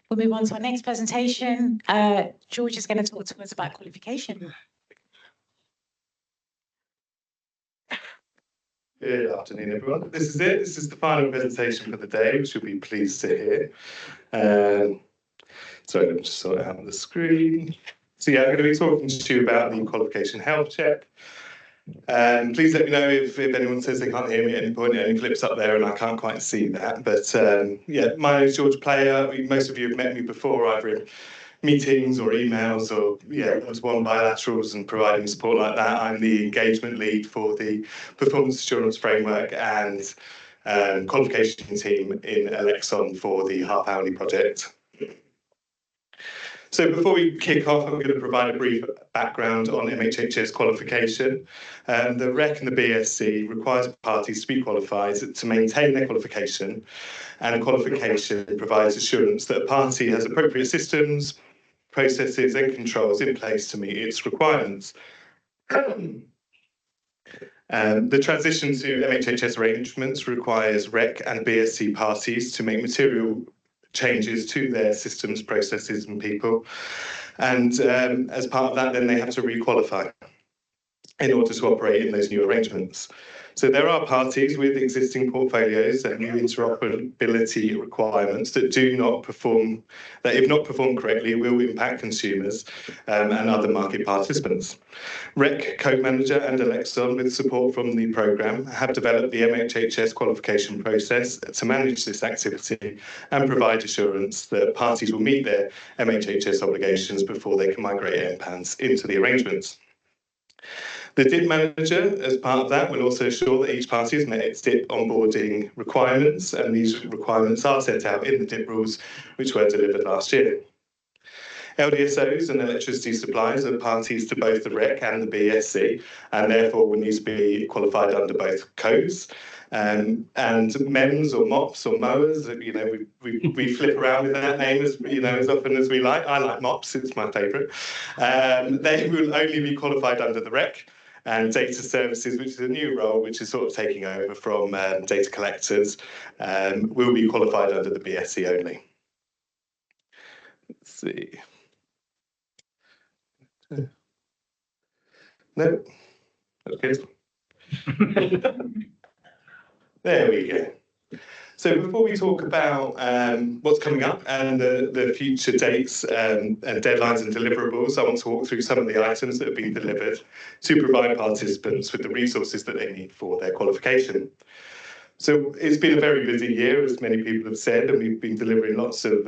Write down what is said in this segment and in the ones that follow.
We'll move on to our next presentation. George is going to talk to us about qualification. Good afternoon, everyone. This is it. This is the final presentation for the day, which you'll be pleased to hear. Sorry, let me just sort out the screen. So yeah, I'm going to be talking to you about the qualification health check. Please let me know if anyone says they can't hear me at any point. It only flips up there and I can't quite see that. But yeah, my name is George Player. Most of you have met me before, either in meetings or emails or one bilaterals and providing support like that. I'm the engagement lead for the performance assurance framework and qualification team in Elexon for the half-hourly project. So before we kick off, I'm going to provide a brief background on MHHS qualification. The REC and the BSc requires parties to be qualified to maintain their qualification, and qualification provides assurance that a party has appropriate systems, processes and controls in place to meet its requirements. The transition to MHHS arrangements requires REC and BSc parties to make material changes to their systems, processes and people. And as part of that, then they have to re-qualify in order to operate in those new arrangements. So there are parties with existing portfolios and new interoperability requirements that if not performed correctly, will impact consumers and other market participants. REC Co-Manager and Elexon, with support from the programme, have developed the MHHS qualification process to manage this activity and provide assurance that parties will meet their MHHS obligations before they can migrate MPANs into the arrangements. The DIP manager, as part of that, will also ensure that each party has met its DIP onboarding requirements, and these requirements are set out in the DIP rules, which were delivered last year. LDSOs and electricity suppliers are parties to both the REC and the BSc, and therefore will need to be qualified under both codes. And MEMS or MOPS or mowers, we flip around with that name as often as we like. I like MOPS, it's my favourite. They will only be qualified under the REC. And data services, which is a new role, which is sort of taking over from data collectors, will be qualified under the BSc only. Let's see. No, that's good. There we go. So before we talk about what's coming up and the future dates and deadlines and deliverables, I want to walk through some of the items that have been delivered to provide participants with the resources that they need for their qualification. So it's been a very busy year, as many people have said, and we've been delivering lots of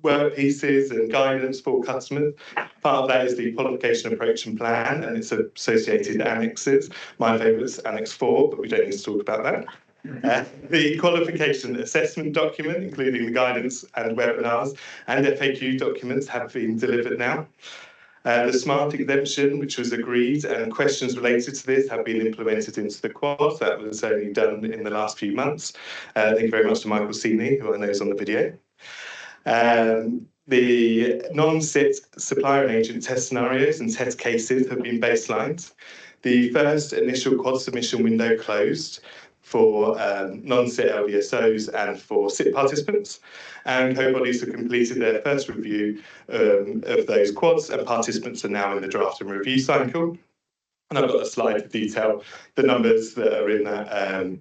work pieces and guidance for customers. Part of that is the qualification approach and plan and its associated annexes. My favourite is Annex 4, but we don't need to talk about that. The qualification assessment document, including the guidance and webinars and FAQ documents, have been delivered now. The smart exemption, which was agreed, and questions related to this have been implemented into the quad. That was only done in the last few months. Thank you very much to Michael Seeney, who I know is on the video. The non-SIT supplier and agent test scenarios and test cases have been baselined. The first initial quad submission window closed for non-SIT LDSOs and for SIT participants, and co-bodies have completed their first review of those quads, and participants are now in the draft and review cycle. And I've got a slide to detail the numbers that are in that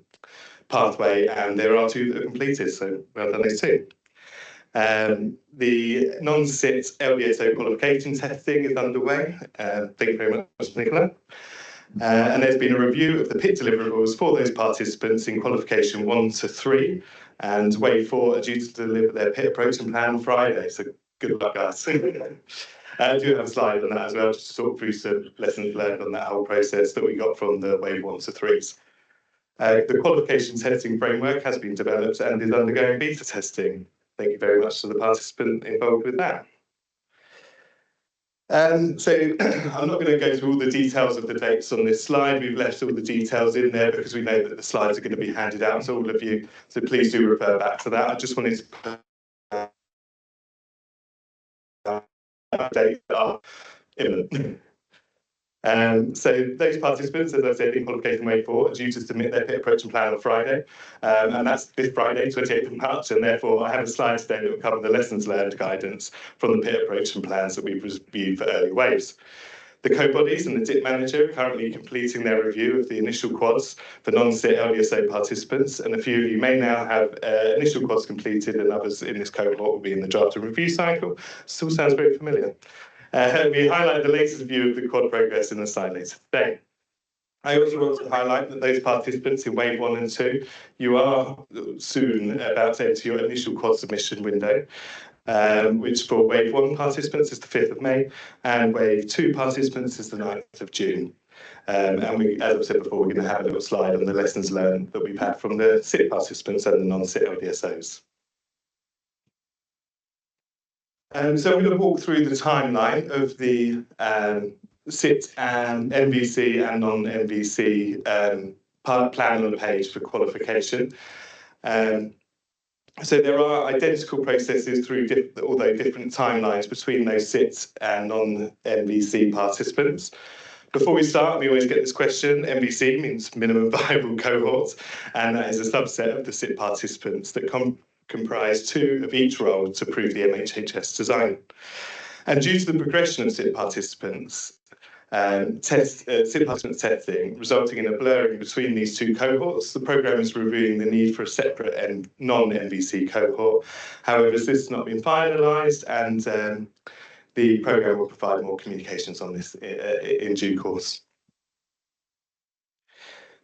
pathway, and there are 2 that are completed, so well done those 2. The non-SIT LDSO qualification testing is underway. Thank you very much, Nicola. And there's been a review of the PIT deliverables for those participants in qualification 1 to 3, and wave 4 are due to deliver their PIT approach and plan on Friday, so good luck, guys. I do have a slide on that as well, just to talk through some lessons learned on that whole process that we got from the wave 1 to 3s. The qualification testing framework has been developed and is undergoing beta testing. Thank you very much to the participant involved with that. So I'm not going to go through all the details of the dates on this slide. We've left all the details in there because we know that the slides are going to be handed out to all of you. So please do refer back to that. I just wanted to update that are imminent. So those participants, as I said, in qualification wave 4 are due to submit their pit approach and plan on Friday, and that's this Friday, 28th of March, and therefore I have a slide today that will cover the lessons learned guidance from the pit approach and plans that we've reviewed for early waves. The co-bodies and the DIP manager are currently completing their review of the initial quads for non-SIT LDSA participants, and a few of you may now have initial quads completed, and others in this cohort will be in the draft and review cycle. Still sounds very familiar. We highlight the latest view of the quad progress in the slide later today. I also want to highlight that those participants in wave 1 and 2, you are soon about to enter your initial quad submission window, which for wave 1 participants is the 5th of May, and wave 2 participants is the 9th of June. And we, as I've said before, we're going to have a little slide on the lessons learned that we've had from the SIT participants and the non-SIT LDSOs. So we're going to walk through the timeline of the SIT and NVC and non-NVC plan on the page for qualification. So there are identical processes through, although different timelines between those SIT and non-NVC participants. Before we start, we always get this question. MVC means minimum viable cohort, and that is a subset of the SIT participants that comprise 2 of each role to prove the MHHS design. And due to the progression of SIT participants, SIT participants testing, resulting in a blurring between these 2 cohorts, the programme is reviewing the need for a separate and non-NVC cohort. However, this has not been finalised, and the programme will provide more communications on this in due course.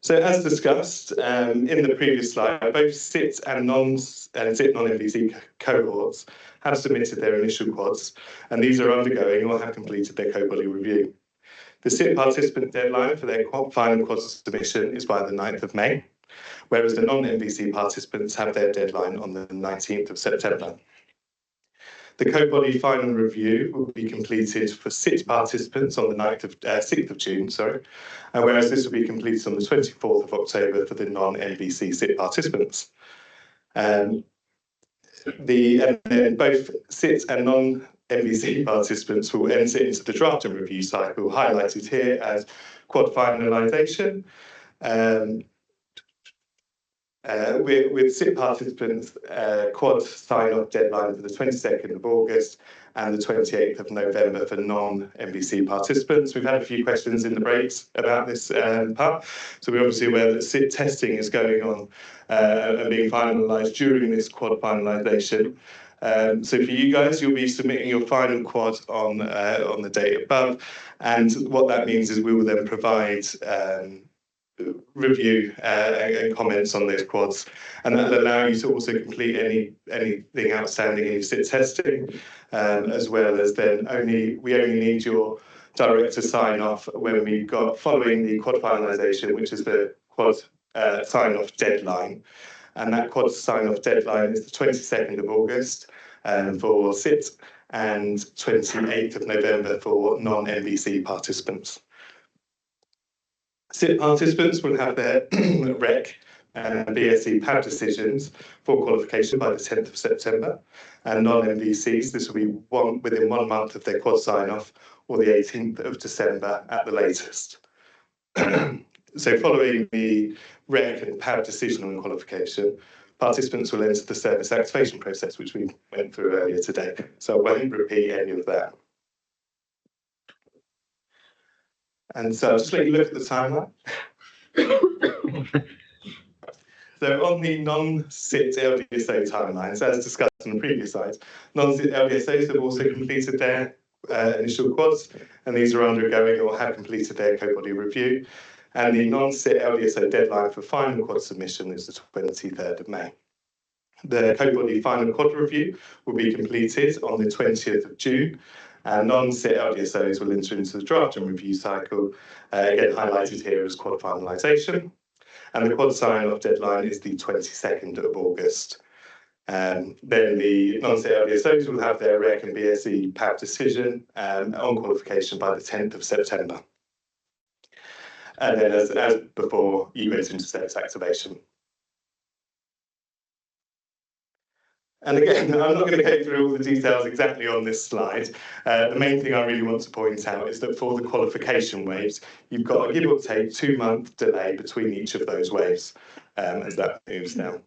So as discussed in the previous slide, both SIT and non-NVC cohorts have submitted their initial quads, and these are undergoing or have completed their co-body review. The SIT participant deadline for their final quad submission is by the 9th of May, whereas the non-NVC participants have their deadline on the 19th of September. The co-body final review will be completed for SIT participants on the 6th of June, whereas this will be completed on the 24th of October for the non-NVC SIT participants. And then both SIT and non-NVC participants will enter into the draft and review cycle, highlighted here as quad finalisation. With SIT participants, quad sign-off deadline for the 22nd of August and the 28th of November for non-NVC participants. We've had a few questions in the breaks about this part, so we're obviously aware that SIT testing is going on and being finalised during this quad finalisation. So for you guys, you'll be submitting your final quad on the date above, and what that means is we will then provide review and comments on those quads, and that will allow you to also complete anything outstanding in your SIT testing, as well as then we only need your director sign off when we've got following the quad finalisation, which is the quad sign off deadline, and that quad sign off deadline is the 22nd of August for SIT and 28th of November for non-NVC participants. SIT participants will have their REC and BSc PAB decisions for qualification by the 10th of September, and non-NVCs, this will be within 1 month of their quad sign-off, or the 18th of December at the latest. So following the REC and PAB decision on qualification, participants will enter the service activation process, which we went through earlier today, so I won't repeat any of that. And so I'll just let you look at the timeline. So on the non-SIT LDSA timelines, as discussed in the previous slides, non-SIT LDSAs have also completed their initial quads, and these are undergoing or have completed their co-body review. And the non-SIT LDSA deadline for final quad submission is the 23rd of May. The co-body final quad review will be completed on the 20th of June, and non-SIT LDSOs will enter into the draft and review cycle, again highlighted here as quad finalisation. And the quad sign-off deadline is the 22nd of August. Then the non-SIT LDSOs will have their REC and BSc PAB decision on qualification by the 10th of September. And then as before, you go into service activation. And again, I'm not going to go through all the details exactly on this slide. The main thing I really want to point out is that for the qualification waves, you've got a give or take 2-month delay between each of those waves as that moves down.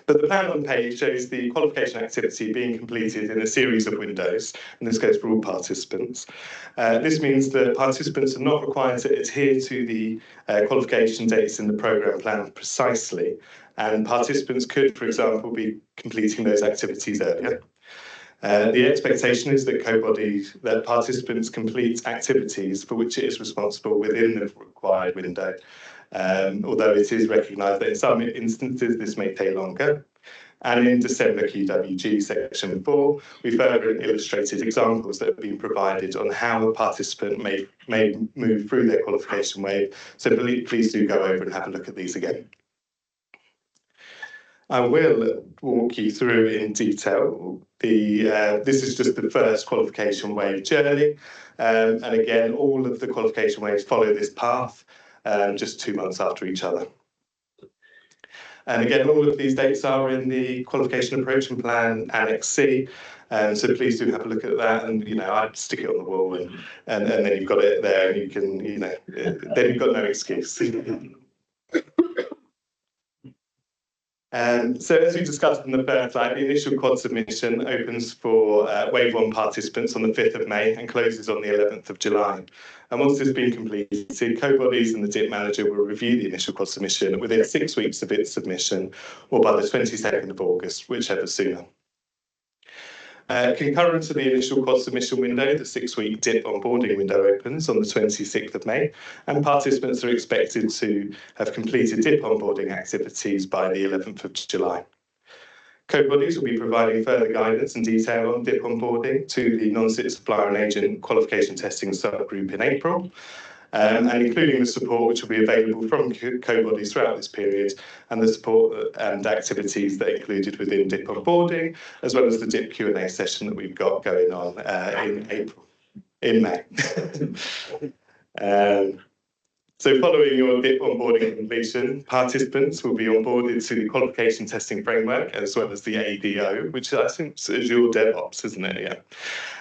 But the plan on the page shows the qualification activity being completed in a series of windows, and this goes for all participants. This means that participants are not required to adhere to the qualification dates in the programme plan precisely, and participants could, for example, be completing those activities earlier. The expectation is that participants complete activities for which it is responsible within the required window, although it is recognised that in some instances this may take longer. And in December QWG section 4, we further illustrated examples that have been provided on how a participant may move through their qualification wave. So please do go over and have a look at these again. I will walk you through in detail. This is just the first qualification wave journey. And again, all of the qualification waves follow this path, just 2 months after each other. And again, all of these dates are in the Qualification Approach and Plan Annex C. So please do have a look at that, and I'd stick it on the wall, and then you've got it there, and you can, then you've got no excuse. So as we discussed in the first slide, the initial quad submission opens for Wave 1 participants on the 5th of May and closes on the 11th of July. And once this has been completed, co-bodies and the DIP manager will review the initial quad submission within 6 weeks of its submission, or by the 22nd of August, whichever sooner. Concurrent to the initial quad submission window, the 6-week DIP onboarding window opens on the 26th of May, and participants are expected to have completed DIP onboarding activities by the 11th of July. Co-bodies will be providing further guidance and detail on DIP onboarding to the non-SIT supplier and agent qualification testing subgroup in April, and including the support which will be available from co-bodies throughout this period, and the support and activities that are included within DIP onboarding, as well as the DIP Q&A session that we've got going on in May. So following your DIP onboarding completion, participants will be onboarded to the qualification testing framework, as well as the ADO, which I think is your DevOps, isn't it? Yeah.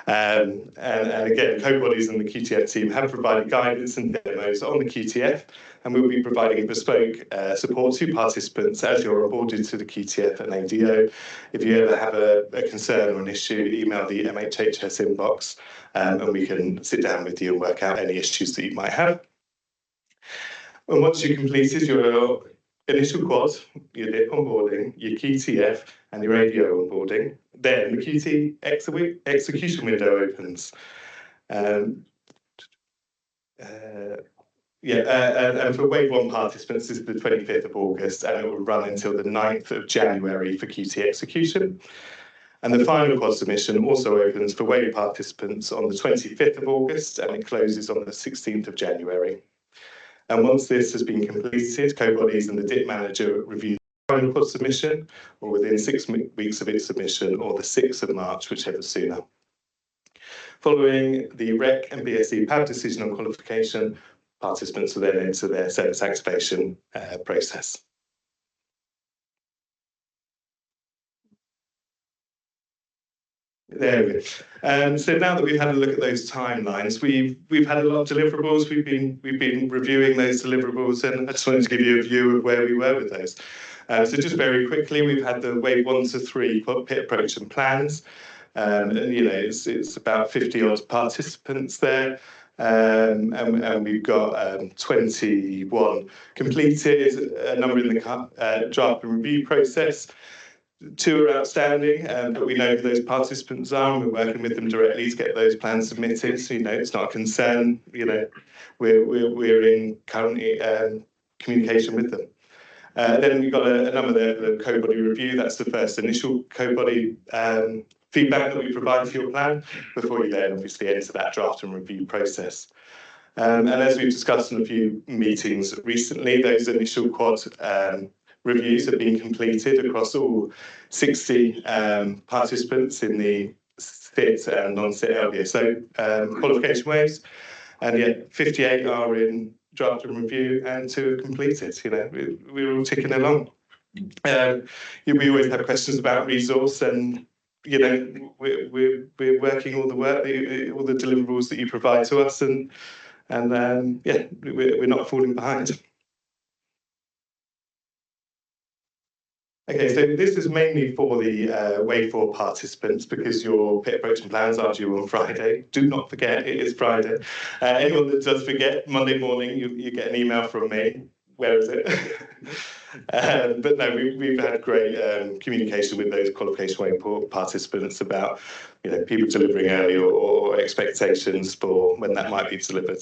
And again, co-bodies and the QTF team have provided guidance and demos on the QTF, and we'll be providing bespoke support to participants as you're onboarded to the QTF and ADO. If you ever have a concern or an issue, email the MHHS inbox, and we can sit down with you and work out any issues that you might have. And once you've completed your initial quad, your DIP onboarding, your QTF, and your ADO onboarding, then the QT execution window opens. And for Wave 1 participants, this is the 25th of August, and it will run until the 9th of January for QT execution. And the final quad submission also opens for Wave participants on the 25th of August, and it closes on the 16th of January. And once this has been completed, co-bodies and the DIP manager review the final quad submission, or within 6 weeks of its submission, or the 6th of March, whichever sooner. Following the REC and BSc PAB decision on qualification, participants will then enter their service activation process. There we go. So now that we've had a look at those timelines, we've had a lot of deliverables. We've been reviewing those deliverables, and I just wanted to give you a view of where we were with those. So just very quickly, we've had the Wave 1 to 3 PIT approach and plans. And it's about 50 odd participants there. And we've got 21 completed, a number in the draft and review process. 2 are outstanding, but we know who those participants are, and we're working with them directly to get those plans submitted. So, it's not a concern. We're in currently communication with them. Then we've got a number there for the co-body review. That's the first initial co-body feedback that we provide for your plan before you then obviously enter that draft and review process. And as we've discussed in a few meetings recently, those initial quad reviews have been completed across all 60 participants in the SIT and non-SIT LBSO qualification waves, and yet 58 are in draft and review and 2 are completed. We're all ticking along. We always have questions about resource, and we're working all the work, all the deliverables that you provide to us, and yeah, we're not falling behind. Okay, so this is mainly for the Way 4 participants, because your pit approach and plans are due on Friday. Do not forget, it is Friday. Anyone that does forget, Monday morning, you get an email from me. Where is it? But no, we've had great communication with those Qualification Way 4 participants about people delivering early or expectations for when that might be delivered.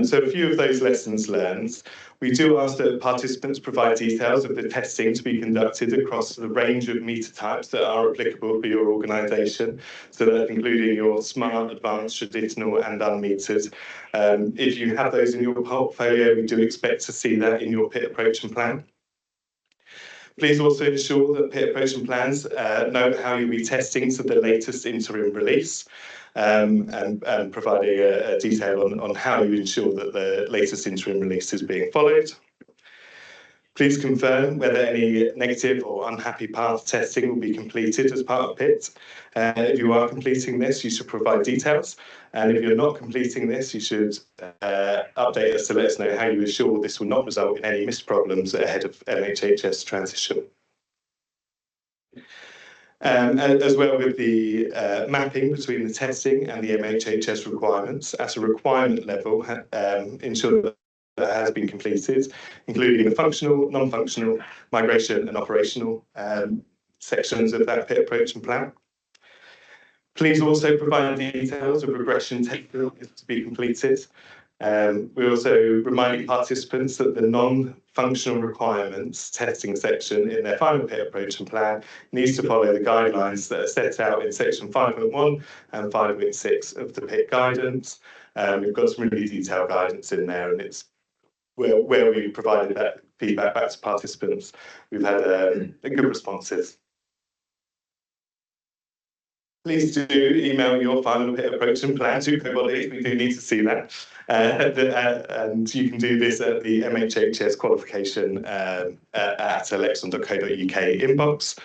So a few of those lessons learned. We do ask that participants provide details of the testing to be conducted across the range of meter types that are applicable for your organisation, so that including your smart, advanced, traditional and unmetered. If you have those in your portfolio, we do expect to see that in your pit approach and plan. Please also ensure that pit approach and plans note how you'll be testing to the latest interim release, and providing a detail on how you ensure that the latest interim release is being followed. Please confirm whether any negative or unhappy path testing will be completed as part of PIT. If you are completing this, you should provide details. And if you're not completing this, you should update us to let us know how you ensure this will not result in any missed problems ahead of MHHS transition. As well with the mapping between the testing and the MHHS requirements at a requirement level, ensure that has been completed, including the functional, non-functional, migration and operational sections of that pit approach and plan. Please also provide details of regression testing to be completed. We're also reminding participants that the non-functional requirements testing section in their final pit approach and plan needs to follow the guidelines that are set out in section 5.1 and 5.6 of the pit guidance. We've got some really detailed guidance in there, and it's where we provided that feedback back to participants. We've had good responses. Please do email your final pit approach and plan to co-bodies. We do need to see that. And you can do this at the MHHS Qualification at alexon.co.uk inbox.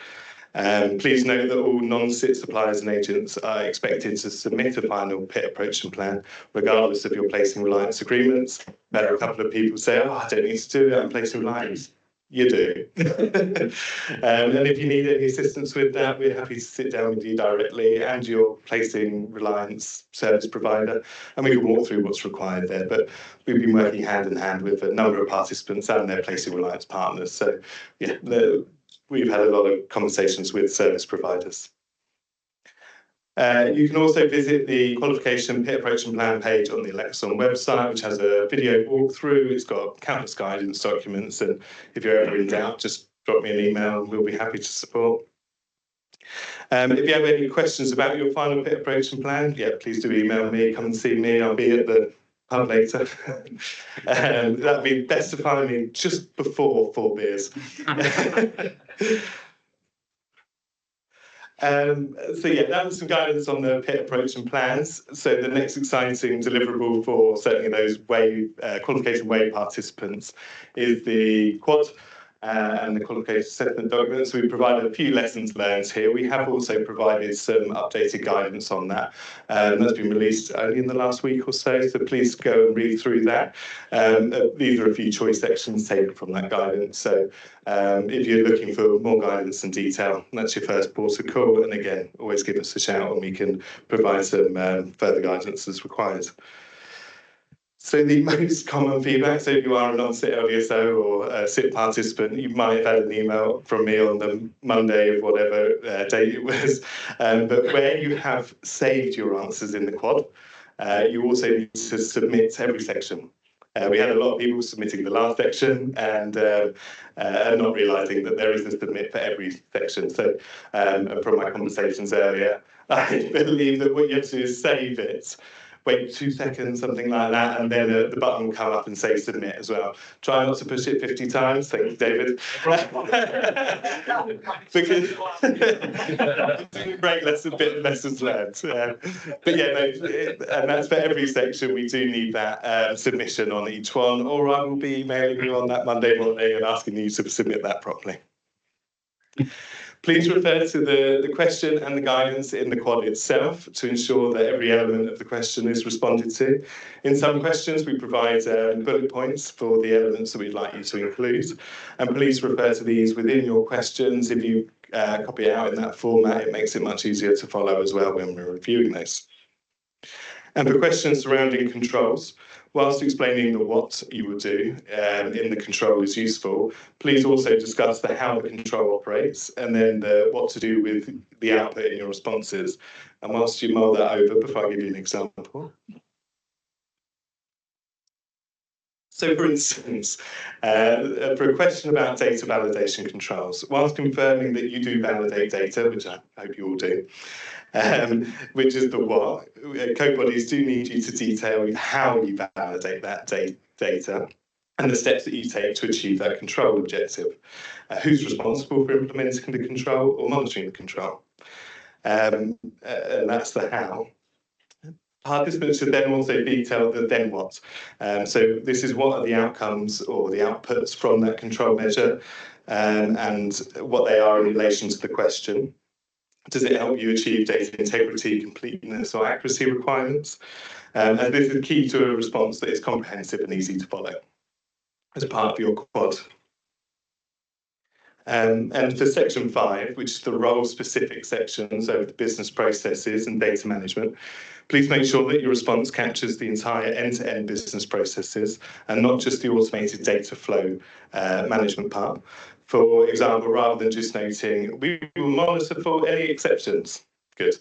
Please note that all non-SIT suppliers and agents are expected to submit a final pit approach and plan, regardless of your placing reliance agreements. I've had a couple of people say, "Oh, I don't need to do it, I'm placing reliance." You do. And if you need any assistance with that, we're happy to sit down with you directly and your placing reliance service provider, and we can walk through what's required there. But we've been working hand in hand with a number of participants and their placing reliance partners. So yeah, we've had a lot of conversations with service providers. You can also visit the Qualification Pit Approach and Plan page on the Alexon website, which has a video walkthrough. It's got countless guidance documents, and if you're ever in doubt, just drop me an email and we'll be happy to support. If you have any questions about your final pit approach and plan, yeah, please do email me, come and see me. I'll be at the pub later. That'd be best to find me just before 4 beers. So yeah, that was some guidance on the pit approach and plans. So the next exciting deliverable for certainly those Qualification Way participants is the quad and the qualification assessment documents. We provided a few lessons learned here. We have also provided some updated guidance on that. That's been released only in the last week or so, so please go and read through that. These are a few choice sections taken from that guidance. So if you're looking for more guidance and detail, that's your first port of call. And again, always give us a shout and we can provide some further guidance as required. So the most common feedback, so if you are a non-SIT LDSO or a SIT participant, you might have had an email from me on the Monday of whatever date it was, but where you have saved your answers in the quad, you also need to submit every section. We had a lot of people submitting the last section and not realising that there is a submit for every section. So from my conversations earlier, I believe that what you have to do is save it wait 2 seconds, something like that, and then the button will come up and say submit as well. Try not to push it 50 times. Thank you, David. Because great lessons learned. But yeah, no, and that's for every section. We do need that submission on each one, or I will be emailing you on that Monday morning and asking you to submit that properly. Please refer to the question and the guidance in the quad itself to ensure that every element of the question is responded to. In some questions, we provide bullet points for the elements that we'd like you to include. And please refer to these within your questions. If you copy it out in that format, it makes it much easier to follow as well when we're reviewing those. And for questions surrounding controls, whilst explaining the what you would do in the control is useful, please also discuss the how the control operates and then the what to do with the output in your responses. And whilst you mull that over, before I give you an example. So, for instance, for a question about data validation controls, whilst confirming that you do validate data, which I hope you all do, which is the what, code bodies do need you to detail how you validate that data and the steps that you take to achieve that control objective. Who's responsible for implementing the control or monitoring the control? And that's the how. Participants should then also detail the then what. So this is what are the outcomes or the outputs from that control measure and what they are in relation to the question. Does it help you achieve data integrity, completeness or accuracy requirements? And this is key to a response that is comprehensive and easy to follow as part of your quad. And for section 5, which is the role-specific sections over the business processes and data management, please make sure that your response captures the entire end-to-end business processes and not just the automated data flow management part. For example, rather than just noting, we will monitor for any exceptions. Good.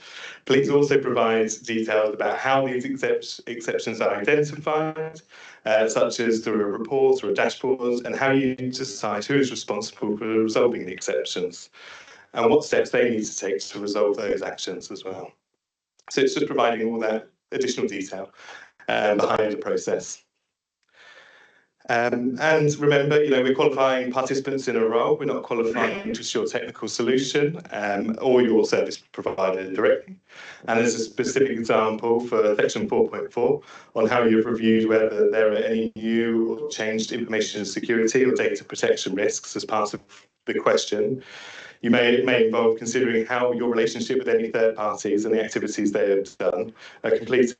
Please also provide details about how these exceptions are identified, such as through a report or a dashboard, and how you decide who is responsible for resolving the exceptions, and what steps they need to take to resolve those actions as well. So it's just providing all that additional detail behind the process. And remember, we're qualifying participants in a role. We're not qualifying just your technical solution or your service provider directly. And there's a specific example for section 4.4 on how you've reviewed whether there are any new or changed information security or data protection risks as part of the question. You may involve considering how your relationship with any third parties and the activities they have done are completed.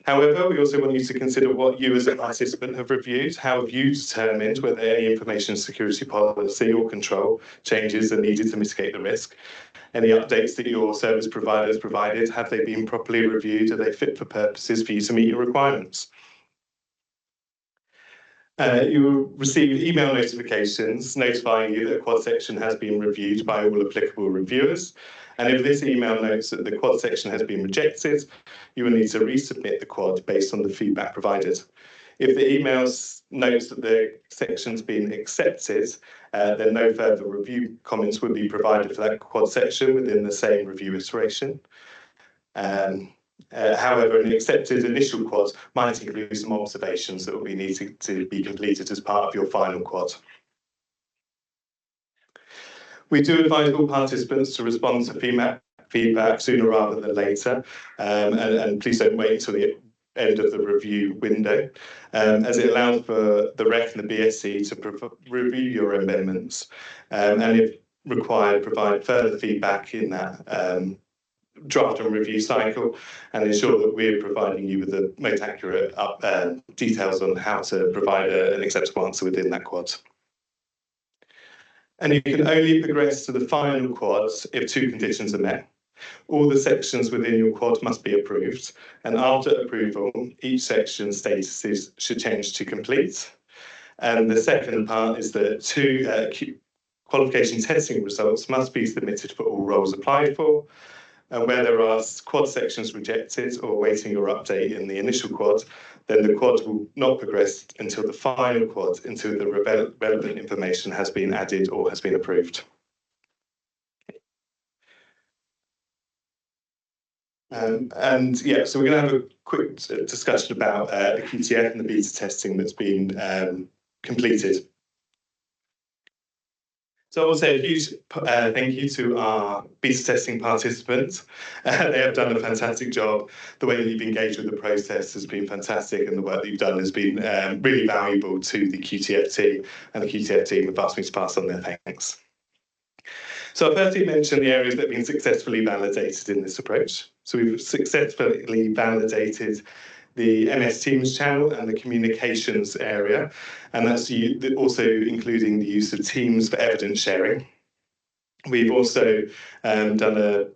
However, we also want you to consider what you as a participant have reviewed. How have you determined whether any information security policy or control changes are needed to mitigate the risk? Any updates that your service providers provided, have they been properly reviewed? Are they fit for purposes for you to meet your requirements? You will receive email notifications notifying you that a quad section has been reviewed by all applicable reviewers. And if this email notes that the quad section has been rejected, you will need to resubmit the quad based on the feedback provided. If the email notes that the section's been accepted, then no further review comments would be provided for that quad section within the same review iteration. However, an accepted initial quad might include some observations that will be needed to be completed as part of your final quad. We do advise all participants to respond to feedback sooner rather than later, and please don't wait until the end of the review window, as it allows for the REC and the BSc to review your amendments, and if required, provide further feedback in that draft and review cycle, and ensure that we're providing you with the most accurate details on how to provide an acceptable answer within that quad. And you can only progress to the final quad if 2 conditions are met. All the sections within your quad must be approved, and after approval, each section's statuses should change to complete. And the second part is that 2 qualification testing results must be submitted for all roles applied for. And where there are quad sections rejected or awaiting your update in the initial quad, then the quad will not progress until the final quad, until the relevant information has been added or has been approved. And yeah, so we're going to have a quick discussion about the QTF and the beta testing that's been completed. So I will say a huge thank you to our beta testing participants. They have done a fantastic job. The way that you've engaged with the process has been fantastic, and the work that you've done has been really valuable to the QTF team, and the QTF team have asked me to pass on their thanks. So I'll firstly mention the areas that have been successfully validated in this approach. So we've successfully validated the MS Teams channel and the communications area, and that's also including the use of Teams for evidence sharing. We've also done a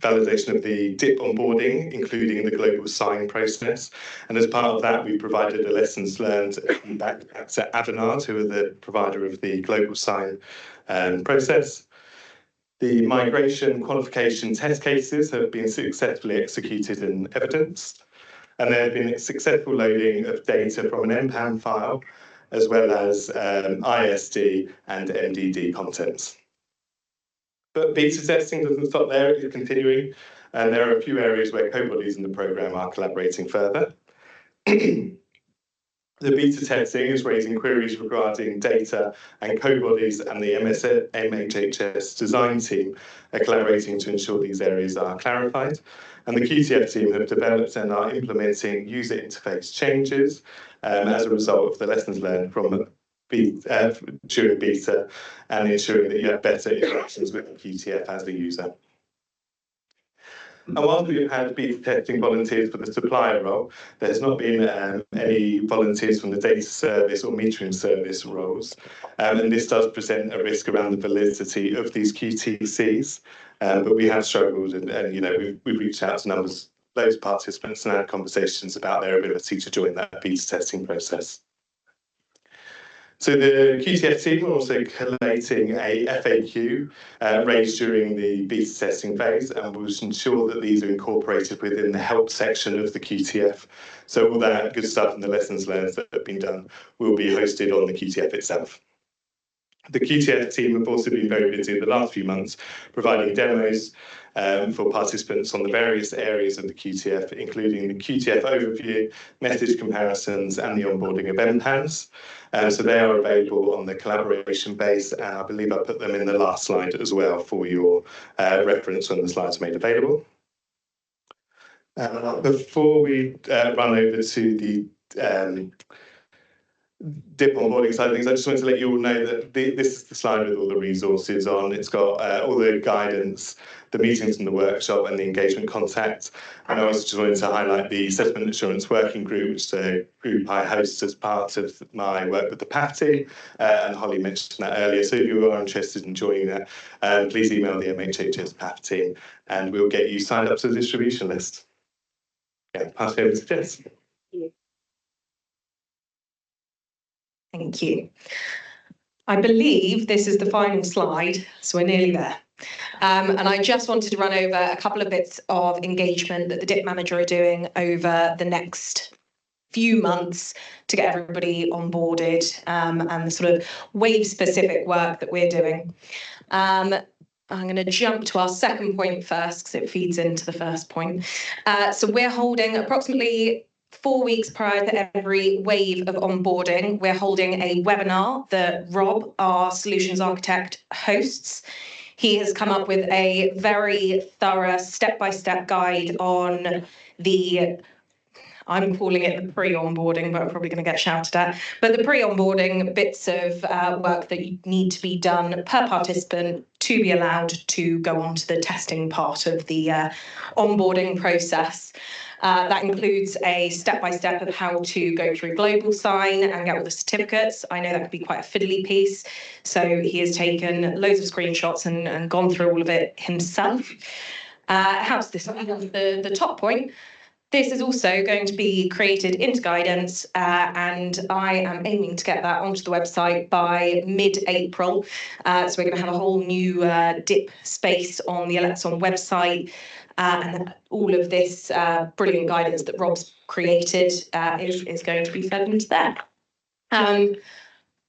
validation of the DIP onboarding, including the global sign process. And as part of that, we provided a lessons learned back to Avanade, who are the provider of the global sign process. The migration qualification test cases have been successfully executed and evidenced. And there have been successful loading of data from an MPAN file, as well as ISD and MDD contents. But beta testing doesn't stop there, it's continuing, and there are a few areas where co-bodies in the programme are collaborating further. The beta testing is raising queries regarding data, and co-bodies and the MHHS design team are collaborating to ensure these areas are clarified. And the QTF team have developed and are implementing user interface changes as a result of the lessons learned from during beta, and ensuring that you have better interactions with the QTF as a user. And whilst we've had beta testing volunteers for the supplier role, there's not been any volunteers from the data service or metering service roles. And this does present a risk around the validity of these QTCs. But we have struggled, and you know, we've reached out to loads of participants and had conversations about their ability to join that beta testing process. So the QTF team are also collating a FAQ raised during the beta testing phase, and will ensure that these are incorporated within the help section of the QTF. So all that good stuff and the lessons learned that have been done will be hosted on the QTF itself. The QTF team have also been very busy in the last few months, providing demos for participants on the various areas of the QTF, including the QTF overview, message comparisons, and the onboarding of MPANs. So they are available on the collaboration base, and I believe I put them in the last slide as well for your reference when the slides are made available. Before we run over to the DIP onboarding side of things, I just wanted to let you all know that this is the slide with all the resources on. It's got all the guidance, the meetings and the workshop, and the engagement contact. And I also just wanted to highlight the Assessment Assurance Working Group, which is a group I host as part of my work with the PAF team, and Holly mentioned that earlier. So if you are interested in joining that, please email the MHHS PAF team, and we'll get you signed up to the distribution list. Yeah, pass over to Jess. Thank you. I believe this is the final slide, so we're nearly there. And I just wanted to run over a couple of bits of engagement that the DIP manager are doing over the next few months to get everybody onboarded, and the sort of wave-specific work that we're doing. I'm going to jump to our second point first because it feeds into the first point. So we're holding approximately 4 weeks prior to every wave of onboarding, we're holding a webinar that Rob, our solutions architect, hosts. He has come up with a very thorough step-by-step guide on the, I'm calling it the pre-onboarding, but I'm probably going to get shouted at, but the pre-onboarding bits of work that you need to be done per participant to be allowed to go on to the testing part of the onboarding process. That includes a step-by-step of how to go through Global Sign and get all the certificates. I know that could be quite a fiddly piece, so he has taken loads of screenshots and gone through all of it himself. How's this? The top point. This is also going to be created into guidance, and I am aiming to get that onto the website by mid-April. So we're going to have a whole new DIP space on the Electron website, and all of this brilliant guidance that Rob's created is going to be fed into there.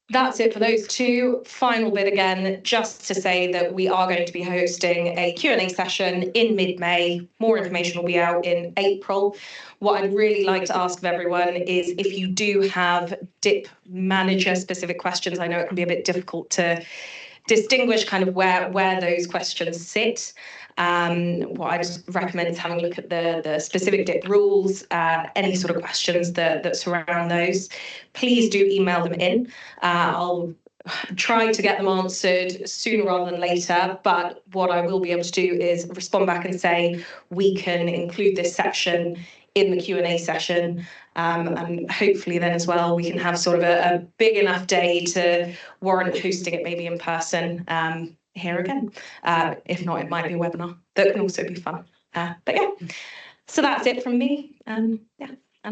That's it for those two. Final bit again, just to say that we are going to be hosting a Q&A session in mid-May. More information will be out in April. What I'd really like to ask of everyone is if you do have DIP manager specific questions, I know it can be a bit difficult to distinguish kind of where those questions sit. What I'd recommend is having a look at the specific DIP rules, any sort of questions that surround those. Please do email them in. I'll try to get them answered sooner rather than later, but what I will be able to do is respond back and say, we can include this section in the Q&A session, and hopefully then as well we can have sort of a big enough day to warrant hosting it maybe in person here again. If not, it might be a webinar that can also be fun. But yeah, so that's it from me. Yeah.